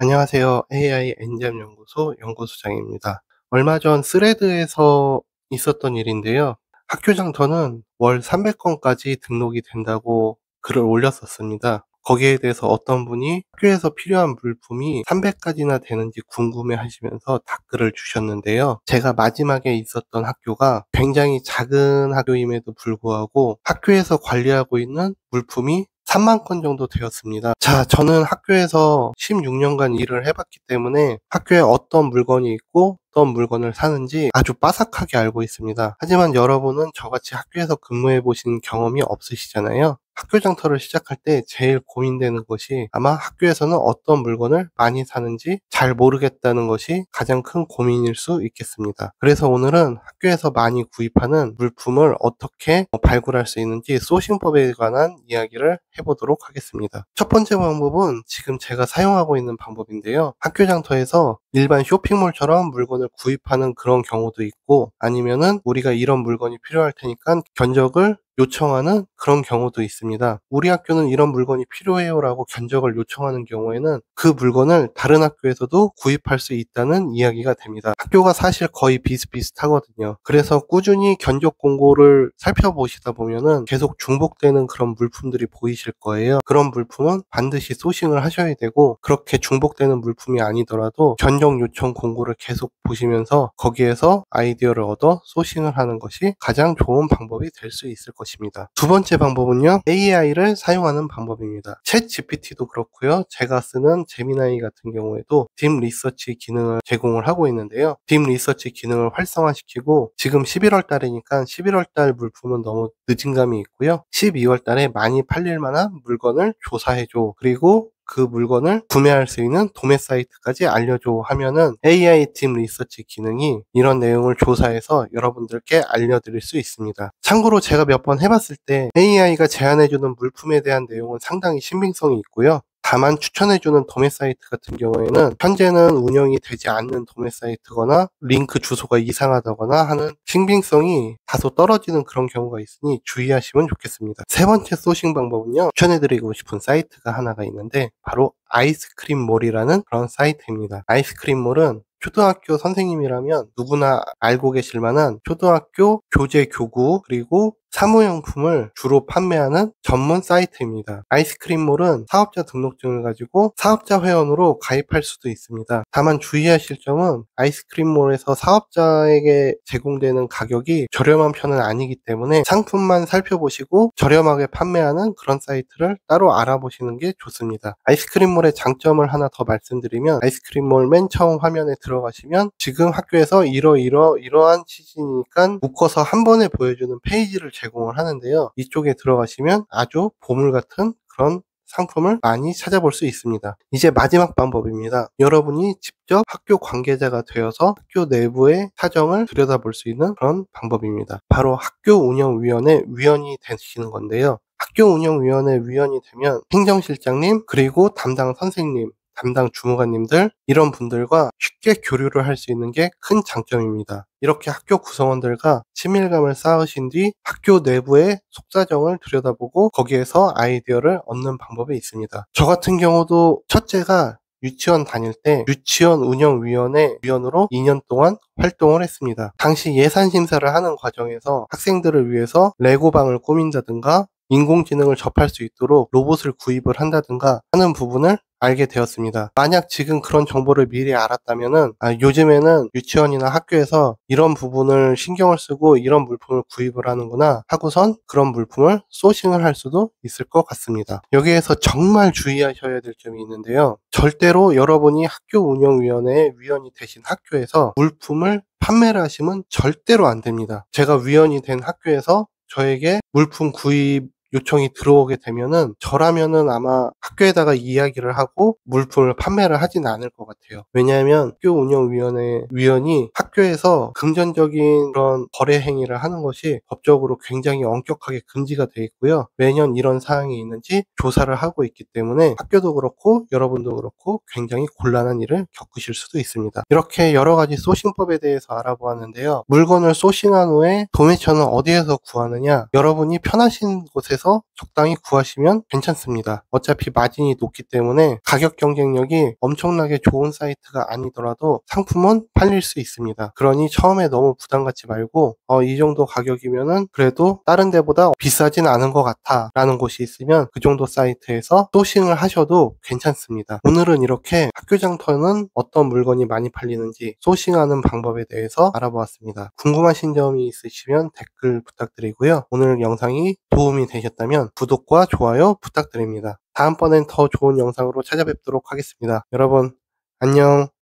안녕하세요. AI 엔잡 연구소 연구소장입니다. 얼마 전 스레드에서 있었던 일인데요. 학교 장터는 월 300건까지 등록이 된다고 글을 올렸었습니다. 거기에 대해서 어떤 분이 학교에서 필요한 물품이 300가지나 되는지 궁금해 하시면서 답글을 주셨는데요. 제가 마지막에 있었던 학교가 굉장히 작은 학교임에도 불구하고 학교에서 관리하고 있는 물품이 3만 건 정도 되었습니다. 자, 저는 학교에서 16년간 일을 해봤기 때문에 학교에 어떤 물건이 있고 어떤 물건을 사는지 아주 빠삭하게 알고 있습니다. 하지만 여러분은 저같이 학교에서 근무해 보신 경험이 없으시잖아요. 학교 장터를 시작할 때 제일 고민되는 것이 아마 학교에서는 어떤 물건을 많이 사는지 잘 모르겠다는 것이 가장 큰 고민일 수 있겠습니다. 그래서 오늘은 학교에서 많이 구입하는 물품을 어떻게 발굴할 수 있는지 소싱법에 관한 이야기를 해보도록 하겠습니다. 첫 번째 방법은 지금 제가 사용하고 있는 방법인데요. 학교 장터에서 일반 쇼핑몰처럼 물건을 구입하는 그런 경우도 있고, 아니면은 우리가 이런 물건이 필요할 테니까 견적을 요청하는 그런 경우도 있습니다. 우리 학교는 이런 물건이 필요해요 라고 견적을 요청하는 경우에는 그 물건을 다른 학교에서도 구입할 수 있다는 이야기가 됩니다. 학교가 사실 거의 비슷비슷하거든요. 그래서 꾸준히 견적 공고를 살펴보시다 보면은 계속 중복되는 그런 물품들이 보이실 거예요. 그런 물품은 반드시 소싱을 하셔야 되고, 그렇게 중복되는 물품이 아니더라도 견적 요청 공고를 계속 보시면서 거기에서 아이디어를 얻어 소싱을 하는 것이 가장 좋은 방법이 될 수 있을 것입니다. 두 번째 방법은요, AI를 사용하는 방법입니다. 챗 GPT도 그렇고요, 제가 쓰는 제미나이 같은 경우에도 딥 리서치 기능을 제공을 하고 있는데요. 딥 리서치 기능을 활성화시키고 지금 11월 달이니까 11월 달 물품은 너무 늦은 감이 있고요. 12월 달에 많이 팔릴 만한 물건을 조사해줘. 그리고 그 물건을 구매할 수 있는 도매 사이트까지 알려줘 하면은 AI 팀 리서치 기능이 이런 내용을 조사해서 여러분들께 알려드릴 수 있습니다. 참고로 제가 몇 번 해봤을 때 AI가 제안해주는 물품에 대한 내용은 상당히 신빙성이 있고요. 다만 추천해주는 도매 사이트 같은 경우에는 현재는 운영이 되지 않는 도매 사이트거나 링크 주소가 이상하다거나 하는 신빙성이 다소 떨어지는 그런 경우가 있으니 주의하시면 좋겠습니다. 세 번째 소싱 방법은요, 추천해드리고 싶은 사이트가 하나가 있는데 바로 아이스크림몰이라는 그런 사이트입니다. 아이스크림몰은 초등학교 선생님이라면 누구나 알고 계실 만한 초등학교 교재 교구 그리고 사무용품을 주로 판매하는 전문 사이트입니다. 아이스크림몰은 사업자 등록증을 가지고 사업자 회원으로 가입할 수도 있습니다. 다만 주의하실 점은 아이스크림몰에서 사업자에게 제공되는 가격이 저렴한 편은 아니기 때문에 상품만 살펴보시고 저렴하게 판매하는 그런 사이트를 따로 알아보시는 게 좋습니다. 아이스크림몰의 장점을 하나 더 말씀드리면, 아이스크림몰 맨 처음 화면에 들어가시면 지금 학교에서 이러한 취지니까 묶어서 한 번에 보여주는 페이지를 제공을 하는데요. 이쪽에 들어가시면 아주 보물 같은 그런 상품을 많이 찾아볼 수 있습니다. 이제 마지막 방법입니다. 여러분이 직접 학교 관계자가 되어서 학교 내부의 사정을 들여다볼 수 있는 그런 방법입니다. 바로 학교 운영위원회 위원이 되시는 건데요. 학교 운영위원회 위원이 되면 행정실장님, 그리고 담당 선생님, 담당 주무관님들, 이런 분들과 쉽게 교류를 할 수 있는 게 큰 장점입니다. 이렇게 학교 구성원들과 친밀감을 쌓으신 뒤 학교 내부의 속사정을 들여다보고 거기에서 아이디어를 얻는 방법이 있습니다. 저 같은 경우도 첫째가 유치원 다닐 때 유치원 운영위원회 위원으로 2년 동안 활동을 했습니다. 당시 예산 심사를 하는 과정에서 학생들을 위해서 레고방을 꾸민다든가 인공지능을 접할 수 있도록 로봇을 구입을 한다든가 하는 부분을 알게 되었습니다. 만약 지금 그런 정보를 미리 알았다면은 요즘에는 유치원이나 학교에서 이런 부분을 신경을 쓰고 이런 물품을 구입을 하는구나 하고선 그런 물품을 소싱을 할 수도 있을 것 같습니다. 여기에서 정말 주의하셔야 될 점이 있는데요. 절대로 여러분이 학교 운영위원회의 위원이 되신 학교에서 물품을 판매를 하시면 절대로 안 됩니다. 제가 위원이 된 학교에서 저에게 물품 구입 요청이 들어오게 되면은 저라면은 아마 학교에다가 이야기를 하고 물품을 판매를 하진 않을 것 같아요. 왜냐하면 학교 운영위원회 위원이 학교에서 금전적인 그런 거래 행위를 하는 것이 법적으로 굉장히 엄격하게 금지가 되어 있고요. 매년 이런 사항이 있는지 조사를 하고 있기 때문에 학교도 그렇고 여러분도 그렇고 굉장히 곤란한 일을 겪으실 수도 있습니다. 이렇게 여러 가지 소싱법에 대해서 알아보았는데요. 물건을 소싱한 후에 도매처는 어디에서 구하느냐? 여러분이 편하신 곳에서 적당히 구하시면 괜찮습니다. 어차피 마진이 높기 때문에 가격 경쟁력이 엄청나게 좋은 사이트가 아니더라도 상품은 팔릴 수 있습니다. 그러니 처음에 너무 부담 갖지 말고 이 정도 가격이면은 그래도 다른 데보다 비싸진 않은 것 같아 라는 곳이 있으면 그 정도 사이트에서 소싱을 하셔도 괜찮습니다. 오늘은 이렇게 학교장터는 어떤 물건이 많이 팔리는지 소싱하는 방법에 대해서 알아보았습니다. 궁금하신 점이 있으시면 댓글 부탁드리고요. 오늘 영상이 도움이 되셨다면 구독과 좋아요 부탁드립니다. 다음번엔 더 좋은 영상으로 찾아뵙도록 하겠습니다. 여러분 안녕.